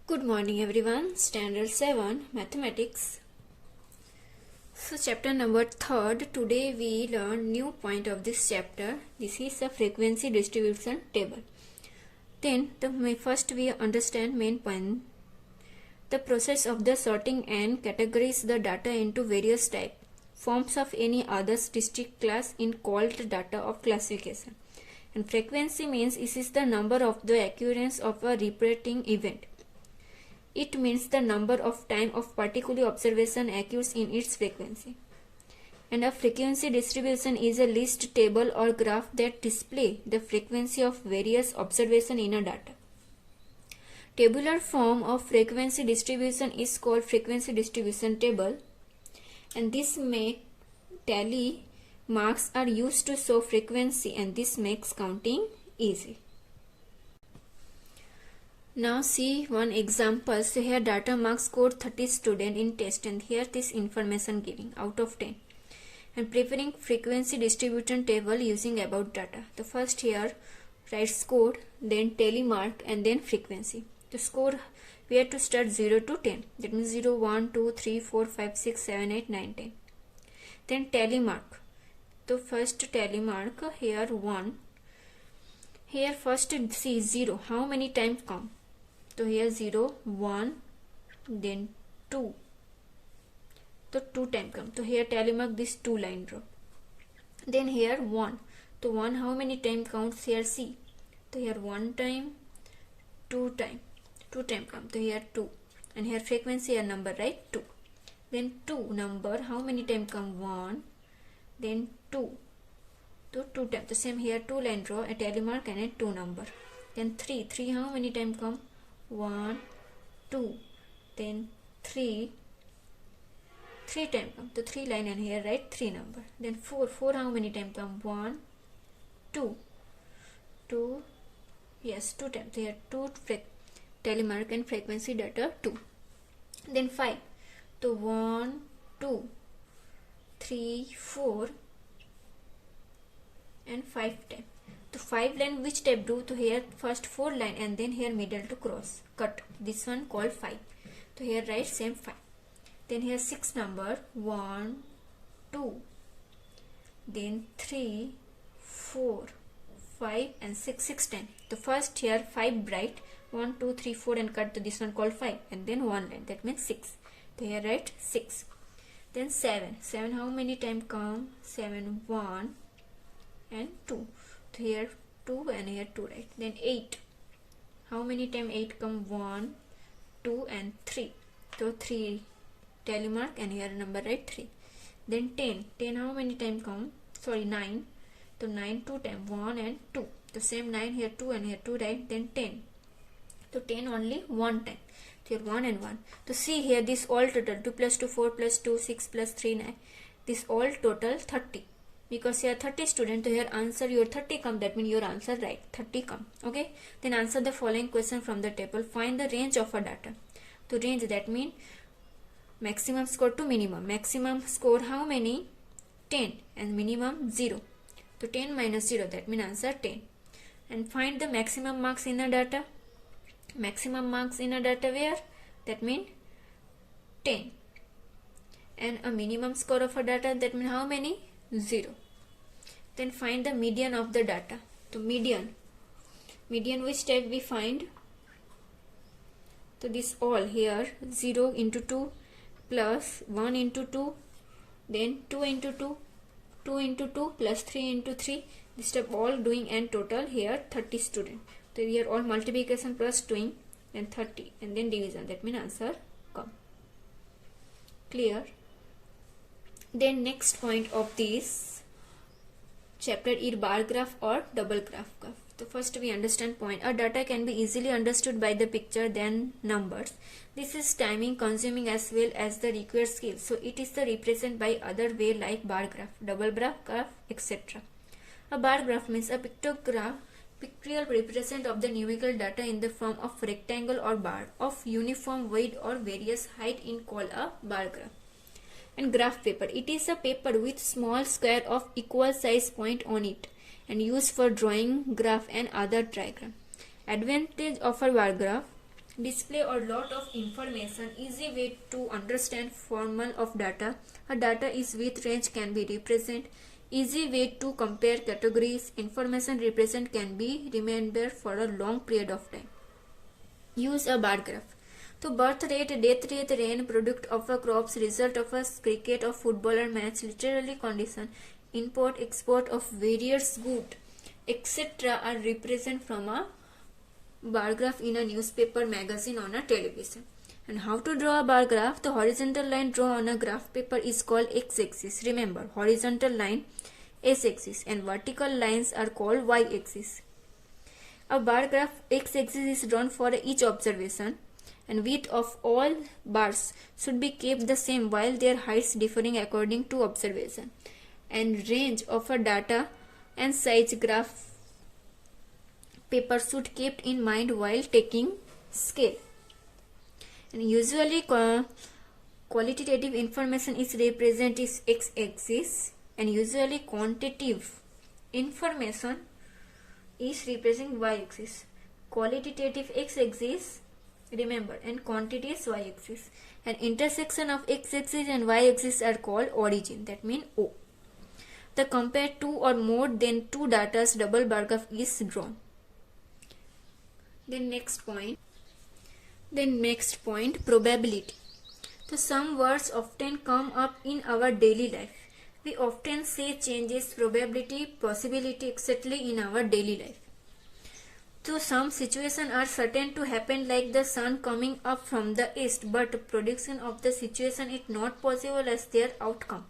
Good morning everyone. Standard 7 Mathematics. So chapter number 3rd. Today we learn new point of this chapter. This is a frequency distribution table. Then first we understand main point. The process of the sorting and categorize the data into various type forms of any other statistic class in called data of classification. And frequency means this is the number of the occurrence of a repeating event. It means the number of time of particular observation occurs in its frequency. And a frequency distribution is a list, table or graph that display the frequency of various observation in a data. Tabular form of frequency distribution is called frequency distribution table, and this make tally marks are used to show frequency, and this makes counting easy. Now see one example. So here data marks scored 30 student in test, and here this information giving out of 10. And preparing frequency distribution table using about data. The first here write scored, then tally mark, and then frequency. The score we have to start 0 to 10. That means 0, 1, 2, 3, 4, 5, 6, 7, 8, 9, 10. Then tally mark. The first tally mark here 1. Here first see 0. How many times come? So here 0, 1, then 2. So 2 times come. So here tally mark this 2 line draw. Then here 1. So 1 how many times counts? Here see. So here 1 time, 2 time. 2 times come. So here 2. And here frequency here number, right? 2. Then 2 number how many times come? 1. Then 2. So 2 times. The same here 2 line draw, a tally mark and a 2 number. Then 3. 3 how many times come? 1, 2, then 3 times come. So 3 line and here write 3 number. Then 4 how many times come? 1, 2, 2, yes 2 times. Here 2 tally mark and frequency data 2. Then 5. So 1, 2, 3, 4 and 5 times. To 5 line which type do? To here first 4 line and then here middle to cross cut. This one called 5. So here write same 5. Then here 6 number 1, 2, then 3, 4, 5 and 6 times. The first here 5 bright 1, 2, 3, 4 and cut to this one called 5 and then 1 line, that means 6. So here write 6. Then 7 how many times come? 7 1 and 2. Here 2 and here 2, right? Then 8 how many times 8 come? 1, 2 and 3. So 3 tally mark and here number, right? 3. Then 10 how many times come? Sorry 9. So 9 2 times 1 and 2. The same 9 here 2 and here 2, right? Then 10. So 10 only 1 time. So here 1 and 1. So see here this all total 2 plus 2 4 plus 2 6 plus 3 9. This all total 30. Because here 30 student, so here answer your 30 come, that means your answer right, 30 come. Okay, then answer the following question from the table. Find the range of a data. So range, that means maximum score to minimum. Maximum score how many? 10 and minimum 0. So 10 minus 0, that means answer 10. And find the maximum marks in a data. Maximum marks in a data where? That means 10. And a minimum score of a data, that means how many? 0. Then find the median of the data. So median which type we find? So this all here 0 into 2 plus 1 into 2, then 2 into 2, 2 into 2 plus 3 into 3. This step all doing, and total here 30 student. So here all multiplication plus doing and 30 and then division, that means answer come. Clear? Then next point of this chapter is bar graph or double graph. So first we understand point. A data can be easily understood by the picture than numbers. This is timing consuming as well as the required skill. So it is the represent by other way like bar graph, double graph, etc. A bar graph means a pictorial represent of the numerical data in the form of rectangle or bar of uniform width or various height in called a bar graph. And graph paper, it is a paper with small square of equal size point on it and used for drawing graph and other diagram. Advantage of a bar graph: display or lot of information, easy way to understand formal of data. A data is with range can be represent, easy way to compare categories, information represent can be remembered for a long period of time. Use a bar graph. So birth rate, death rate, rain, product of a crops, result of a cricket or footballer match, literally condition, import, export of various good, etc. are represented from a bar graph in a newspaper, magazine, on a television. And how to draw a bar graph? The horizontal line drawn on a graph paper is called x-axis. Remember, horizontal line s-axis and vertical lines are called y-axis. A bar graph x-axis is drawn for each observation, and width of all bars should be kept the same while their heights differing according to observation. And range of a data and size graph paper should kept in mind while taking scale. And usually qualitative information is represented as x-axis, and usually quantitative information is representing y-axis. Qualitative x-axis, remember, and quantity is y-axis. And intersection of x-axis and y-axis are called origin, that means O. The compare two or more than two data's double bar graph is drawn. Then next point, probability. So some words often come up in our daily life. We often say changes, probability, possibility, etc. in our daily life. So some situations are certain to happen, like the sun coming up from the east, but prediction of the situation is not possible as their outcome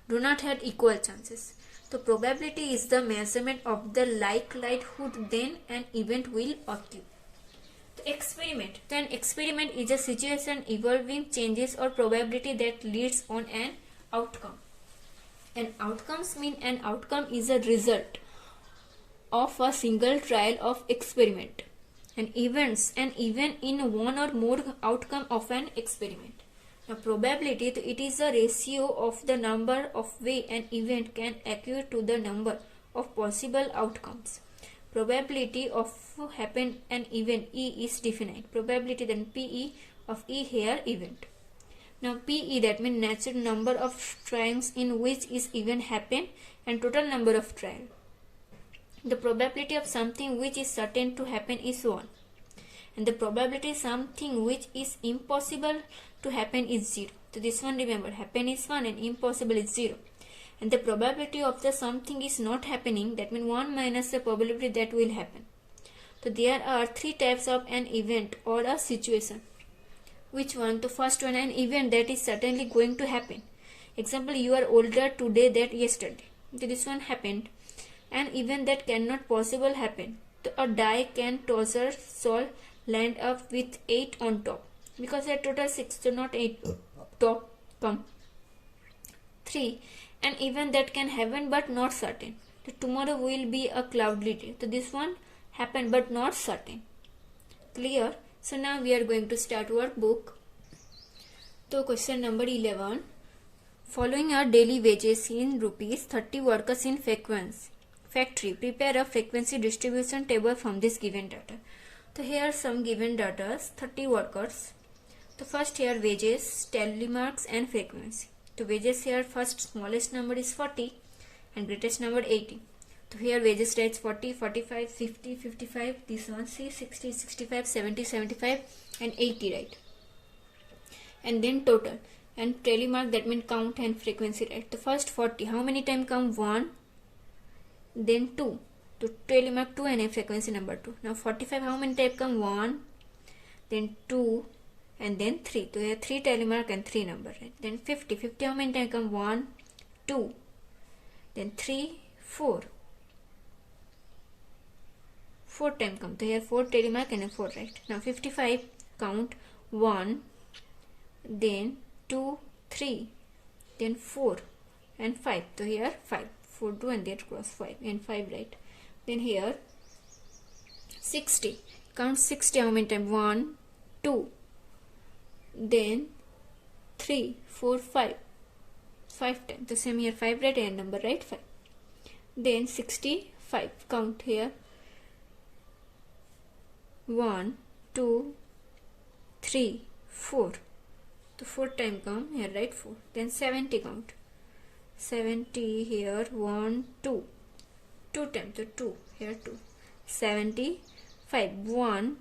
do not have equal chances. So probability is the measurement of the likelihood then an event will occur. Experiment. So an experiment is a situation involving changes or probability that leads on an outcome. And outcomes mean an outcome is a result of a single trial of experiment. And events, an event in one or more outcome of an experiment. Now probability, it is a ratio of the number of way an event can occur to the number of possible outcomes. Probability of happen an event E is definite. Probability then PE of E here event. Now PE, that means natural number of times in which is event happen, and total number of trial. The probability of something which is certain to happen is 1. And the probability something which is impossible to happen is 0. So this one, remember, happen is 1 and impossible is 0. And the probability of the something is not happening, that means 1 minus the probability that will happen. So there are 3 types of an event or a situation. Which one? The first one, an event that is certainly going to happen. Example, you are older today than yesterday. So this one happened. An event that cannot possible happen. So a die can tosser sol land up with 8 on top, because there are total 6, so not 8 top come. 3. An event that can happen but not certain. So tomorrow will be a cloudy day. So this one happened but not certain. Clear? So now we are going to start workbook. So question number 11. Following are daily wages in rupees, 30 workers in factory. Prepare a frequency distribution table from this given data. So here are some given data, 30 workers. So first here wages, telemarks and frequency. So wages here, first smallest number is 40 and greatest number 80. So here wages writes 40, 45, 50, 55, this one see 60, 65, 70, 75 and 80, right? And then total. And telemark, that means count, and frequency, right? The first 40, how many time come? 1, then 2. To telemark 2 and a frequency number 2. Now 45, how many type come? 1, then 2, and then 3. So here 3 telemark and 3 number, right? Then 50, how many time come? 1, 2, then 3, 4. 4 time come. So here 4 telemark and a 4, right? Now 55, count 1, then 2, 3, then 4 and 5. So here 5, 4, 2 and there cross 5 and 5, right? Then here 60, count 60, how many time? 1, 2, then 3, 4, 5, 5 times. The same here 5, right? And number, right? 5. Then 65, count here 1, 2, 3, 4. So 4 time come, here write 4. Then 70 count. 70 here 1, 2. 2 times, so 2, here 2. 75, 1,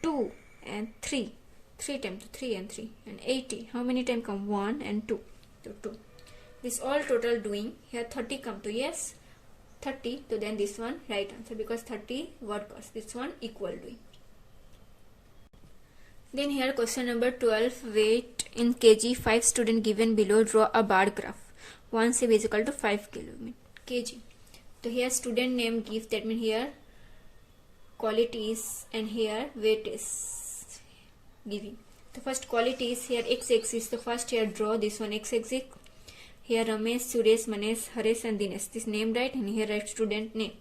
2 and 3. 3 times, 3 and 3. And 80, how many times come? 1 and 2. So 2. This all total doing, here 30 come to, yes, 30. So then this one right answer, because 30 workers, this one equal doing. Then here question number 12, weight in kg, 5 student given below, draw a bar graph. 1 cm is equal to 5 kg. So here student name gives, that means here quality is, and here weight is giving. The first quality is here x-axis, the first here draw this one x-axis. Here Ramesh, Suresh, Manesh, Haresh and Dinesh, this name right, and here write student name.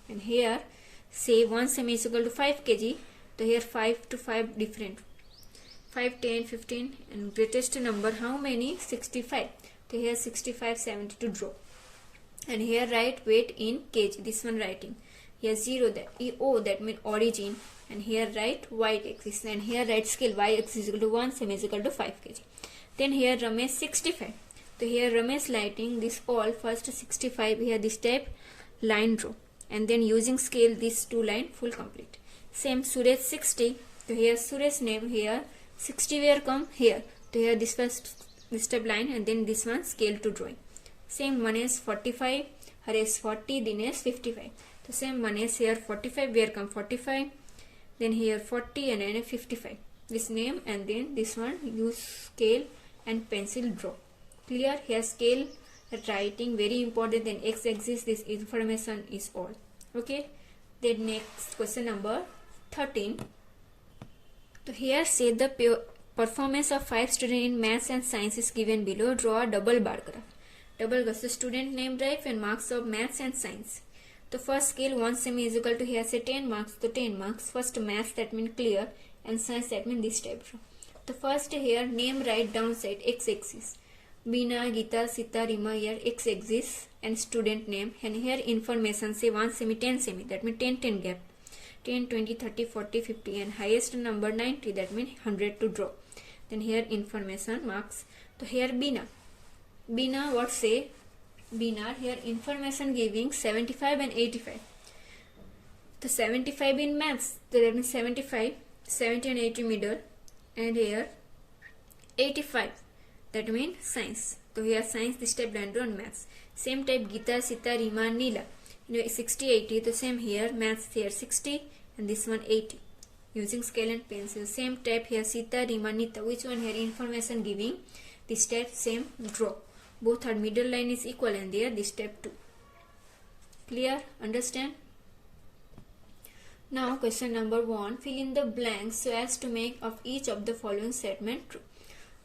And here say 1 cm is equal to 5 kg. So here 5 to 5 different, 5, 10, 15, and greatest number how many? 65. So here 65, 70 to draw. And here write weight in kg, this one writing. Here 0, that O, that means origin, and here write y-axis, and here write scale, y-axis is equal to 1 cm is equal to 5 kg. Then here Ramesh 65. So here Ramesh lighting this all, first 65, here this type line draw, and then using scale this 2 line full complete. Same Suresh 60. So here Suresh name, here 60 where come? Here. So here this first this type line, and then this one scale to drawing. Same Manesh 45, Haresh 40, Dinesh 55. So same Manesh here 45 where come? 45. Then here 40 and then 55. This name, and then this one use scale and pencil draw. Clear? Here scale writing very important. Then x-axis, this information is all. Okay. Then next question number 13. So here say the performance of 5 students in maths and science is given below. Draw a double bar graph. Double graph. So student name drive and marks of maths and science. The first scale 1 cm is equal to, here say 10 marks. So 10 marks. First maths, that means clear, and science, that means this type. The first here name write downside x-axis. Bina, Gita, Sita, Rima, here x-axis and student name, and here information say 1 cm, 10 cm, that means 10, 10 gap. 10, 20, 30, 40, 50, and highest number 90, that means 100 to draw. Then here information marks. So here Bina what say? Bina here information giving 75 and 85. The 75 in maths, so that means 75, 70 and 80 middle, and here 85, that means science. So here science, this type line draw on maths. Same type Gita, Sita, Rima, Neela. 60, 80, the same here maths, here 60 and this one 80. Using scale and pencil. Same type here Sita, Rima, Nita. Which one here information giving? This type same draw. Both are middle line is equal, and there this type 2. Clear? Understand? Now question number 1. Fill in the blanks so as to make of each of the following statement true.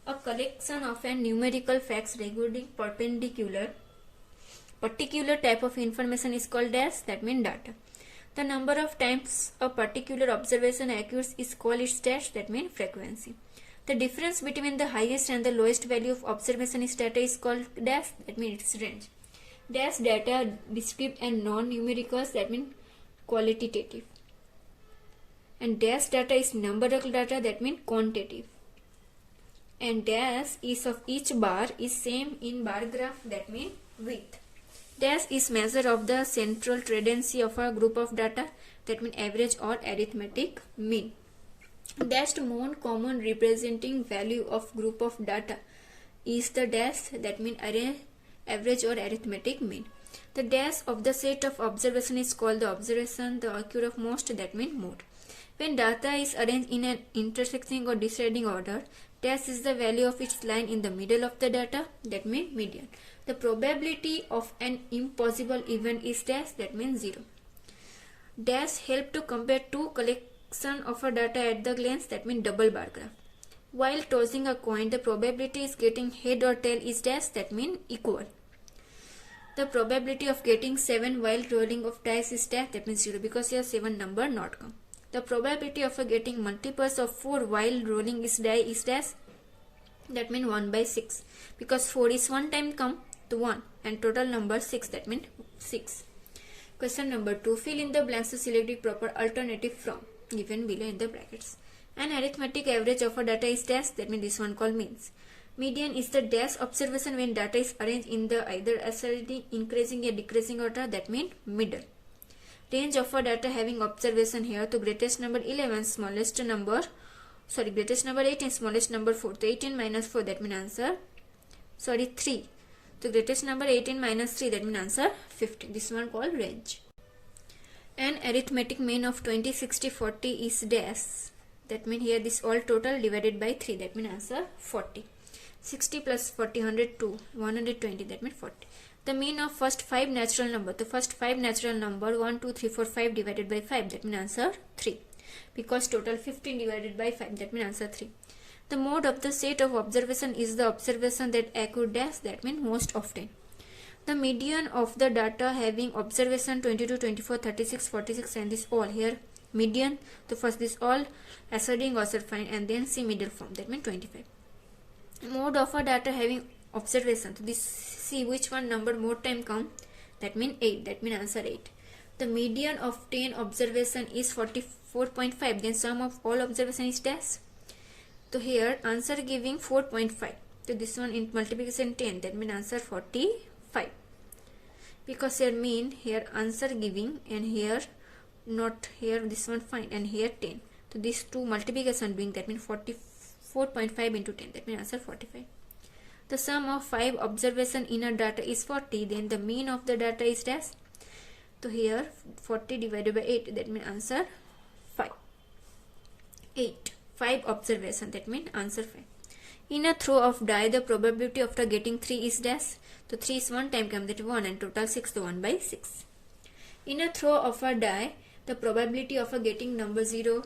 A collection of numerical facts regarding particular type of information is called dash, that means data. The number of times a particular observation occurs is called its dash, that means frequency. The difference between the highest and the lowest value of observation is data is called dash, that means its range. Dash data descriptive and non-numericals, that means qualitative. And dash data is numerical data, that means quantitative. And dash is of each bar is same in bar graph, that means width. Dash is measure of the central tendency of a group of data, that means average or arithmetic mean. Dash more common representing value of group of data is the dash, that means average or arithmetic mean. The dash of the set of observation is called the observation, the occur of most, that means mode. When data is arranged in an intersecting or descending order, dash is the value of each line in the middle of the data, that means median. The probability of an impossible event is dash, that means 0. Dash help to compare two collection of a data at the glance, that means double bar graph. While tossing a coin, the probability is getting head or tail is dash, that means equal. The probability of getting 7 while rolling of dice is dash, that means 0, because here 7 number not come. The probability of getting multiples of 4 while rolling is dash, that means 1 by 6, because 4 is 1 time come to 1 and total number 6, that means 6. Question number 2. Fill in the blanks to select the proper alternative from given below in the brackets. An arithmetic average of a data is dash, that means this one called means. Median is the dash observation when data is arranged in the either ascending, increasing or decreasing order, that means middle. Range of a data having observation here to greatest number 11, smallest number, greatest number 18, smallest number 4. So 18 minus 4, that means answer, 3. So greatest number 18 minus 3, that means answer 15. This one called range. An arithmetic mean of 20, 60, 40 is dash. That means here this all total divided by 3, that means answer 40. 60 plus 40, 102, 120, that means 40. The mean of first 5 natural number. The first 5 natural number 1, 2, 3, 4, 5 divided by 5, that means answer 3. Because total 15 divided by 5, that means answer 3. The mode of the set of observation is the observation that occur dash, that means most often. The median of the data having observation 22, 24, 36, 46 and this all here median. So first this all ascending order find and then see middle form, that means 25. Mode of a data having observation. So this see which one number more time come, that means 8, that means answer 8. The median of 10 observation is 44.5, then sum of all observation is dash. So here answer giving 4.5. So this one in multiplication 10, that means answer 45. Because here mean here answer giving and here not, here this one find and here 10. So these two multiplication doing, that means 44.5 into 10, that means answer 45. The sum of 5 observation in a data is 40, then the mean of the data is dash. So here 40 divided by 8, that means answer 5. 8. 5 observation, that means answer 5. In a throw of die, the probability of getting 3 is dash. So 3 is 1 time come, that is 1 and total 6, so 1 by 6. In a throw of a die, the probability of getting number 0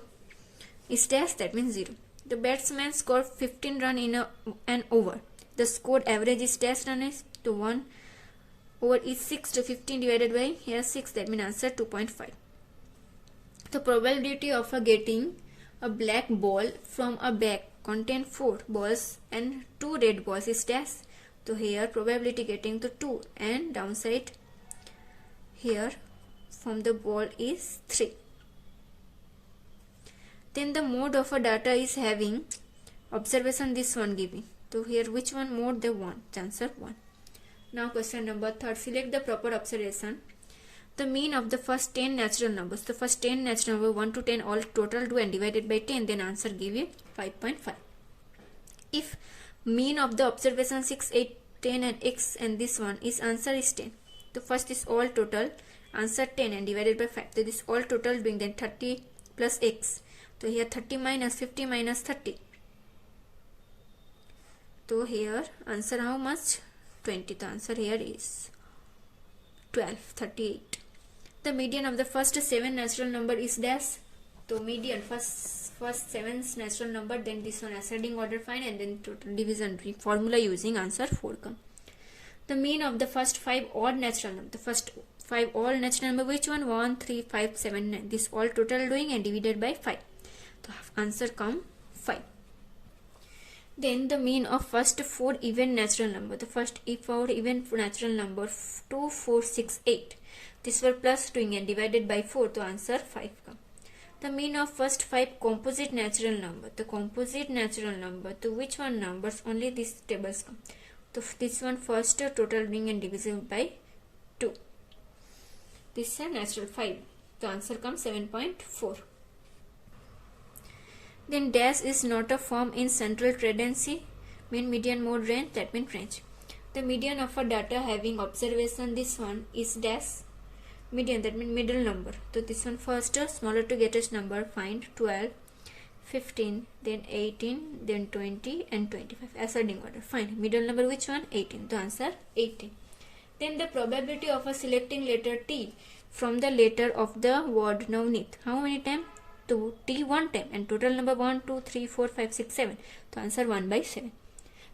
is dash, that means 0. The batsman scored 15 run in an over. The scored average is dash run is to 1 over is 6 to 15 divided by here 6, that means answer 2.5. The probability of getting a black ball from a bag contain 4 balls and 2 red balls is dash. So here probability getting to 2 and downside here from the ball is 3. Then the mode of a data is having observation this one giving. So here which one mode they want? Answer 1. Now question number 3. Select the proper observation. The mean of the first 10 natural numbers. The first 10 natural number 1 to 10 all total do and divided by 10, then answer give you 5.5. If mean of the observation 6, 8, 10 and x and this one is answer is 10. The first is all total answer 10 and divided by 5. So this all total doing then 30 plus x. So here 30 minus 50 minus 30. So here answer how much? 20. The answer here is 12, 38. The median of the first 7 natural number is dash. So median first 7 natural number, then this one ascending order find and then total division formula using answer 4 come. The mean of the first 5 odd natural number. The first 5 odd natural number which one? 1, 3, 5, 7, 9. This all total doing and divided by 5. So answer come 5. Then the mean of first 4 even natural number. The first 4 even natural number 2, 4, 6, 8. This were plus doing and divided by 4. So answer 5 come. The mean of first 5 composite natural number. The composite natural number. To which one numbers? Only these tables come. So this one first total doing and divisible by 2. This is natural 5. The answer comes 7.4. Then dash is not a form in central tendency, mean median mode range, that means range. The median of a data having observation this one is dash median, that means middle number. So this one first smaller to greatest number find 12, 15, then 18, then 20 and 25 ascending order. Find middle number which one? 18. The answer 18. Then the probability of a selecting letter T from the letter of the word Navneet. How many times? To T 1 time and total number 1, 2, 3, 4, 5, 6, 7. So answer 1 by 7.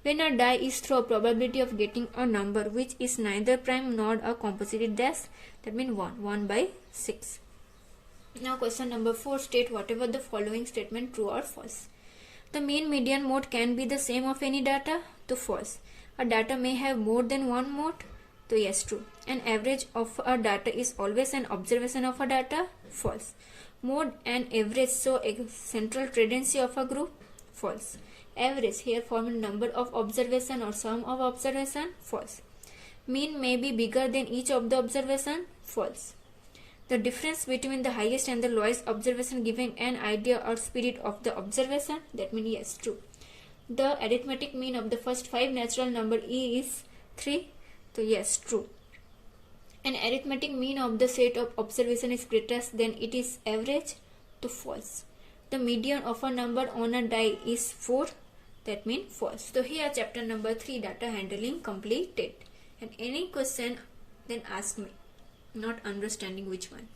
When a die is thrown, probability of getting a number which is neither prime nor a composite dash, that means 1 by 6. Now question number 4, state whatever the following statement true or false. The mean median mode can be the same of any data. To false. A data may have more than one mode. So yes, true. An average of a data is always an observation of a data. False. Mode and average show a central tendency of a group. False. Average here form number of observation or sum of observation. False. Mean may be bigger than each of the observation. False. The difference between the highest and the lowest observation giving an idea or spirit of the observation. That means yes, true. The arithmetic mean of the first 5 natural number is 3. So yes, true. An arithmetic mean of the set of observation is greater than it is average. To false. The median of a number on a die is 4. That means false. So here chapter number 3 data handling completed. And any question then ask me. Not understanding which one.